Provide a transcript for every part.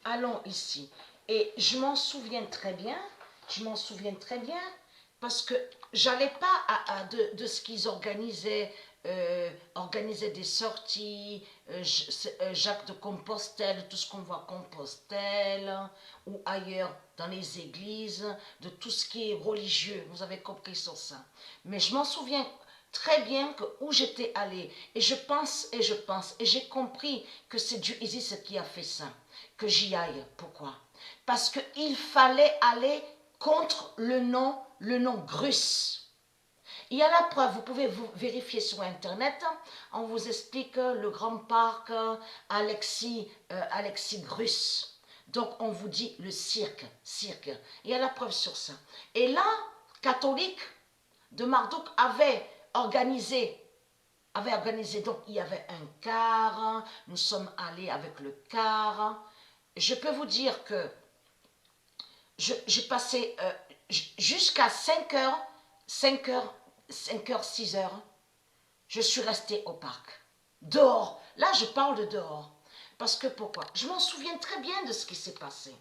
allons ici. Et je m'en souviens très bien, parce que j'allais pas de ce qu'ils organisaient, organisaient des sorties, Jacques de Compostelle, tout ce qu'on voit à Compostelle, ou ailleurs dans les églises, de tout ce qui est religieux, vous avez compris sur ça. Mais je m'en souviens très bien que où j'étais allée, et et j'ai compris que c'est Dieu Isis qui a fait ça, que j'y aille. Pourquoi? Parce qu'il fallait aller contre le nom Grus. Il y a la preuve, vous pouvez vous vérifier sur Internet, on vous explique le grand parc Alexis Grus. Donc on vous dit le cirque. Il y a la preuve sur ça. Et là, catholique de Marduk avait organisé, donc il y avait un car, nous sommes allés avec le car. Je peux vous dire que j'ai passé jusqu'à 5 heures, 6 heures, je suis restée au parc. Dehors, là je parle de dehors. Parce que pourquoi? Je m'en souviens très bien de ce qui s'est passé.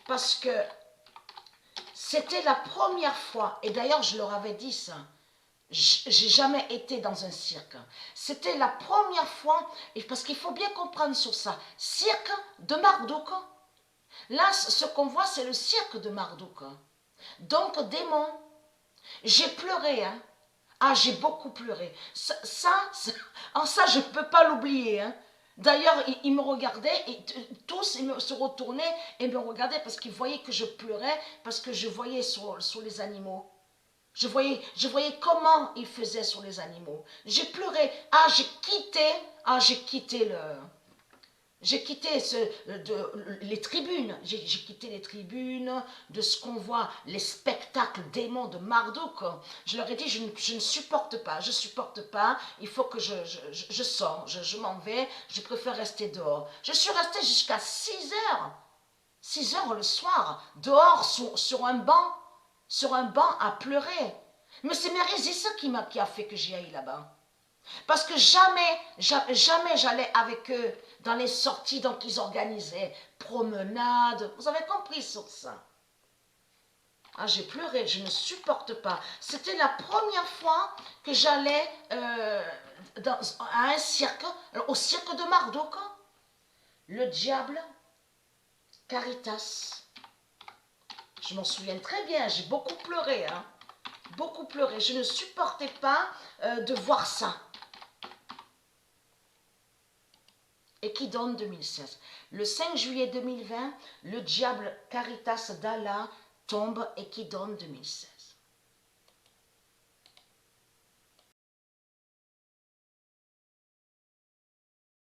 Parce que c'était la première fois, et d'ailleurs je leur avais dit ça, j'ai jamais été dans un cirque. C'était la première fois, et parce qu'il faut bien comprendre sur ça, cirque de Marduk. Là, ce qu'on voit, c'est le cirque de Marduk. Donc, démon. J'ai pleuré, hein. Ah, j'ai beaucoup pleuré. Ça je ne peux pas l'oublier, hein. D'ailleurs, ils me regardaient, et tous ils se retournaient et me regardaient parce qu'ils voyaient que je pleurais, parce que je voyais sur les animaux. Je voyais comment ils faisaient sur les animaux. J'ai pleuré. J'ai quitté les tribunes. J'ai quitté les tribunes de ce qu'on voit, les spectacles démons de Marduk. Je leur ai dit, je ne supporte pas, il faut que je sors, je m'en vais, je préfère rester dehors. Je suis restée jusqu'à 6 heures, 6 heures le soir, dehors sur un banc à pleurer. Mais c'est Mérésis qui a fait que j'y aille là-bas. Parce que jamais j'allais avec eux dans les sorties, donc ils organisaient promenades. Vous avez compris sur ça? Ah, j'ai pleuré, je ne supporte pas. C'était la première fois que j'allais à un cirque, au cirque de Marduk. Le diable, Caritas. Je m'en souviens très bien, j'ai beaucoup pleuré, hein. Beaucoup pleuré. Je ne supportais pas de voir ça. Et qui donne 2016. Le 5 juillet 2020, le diable Caritas d'Allah tombe et qui donne 2016.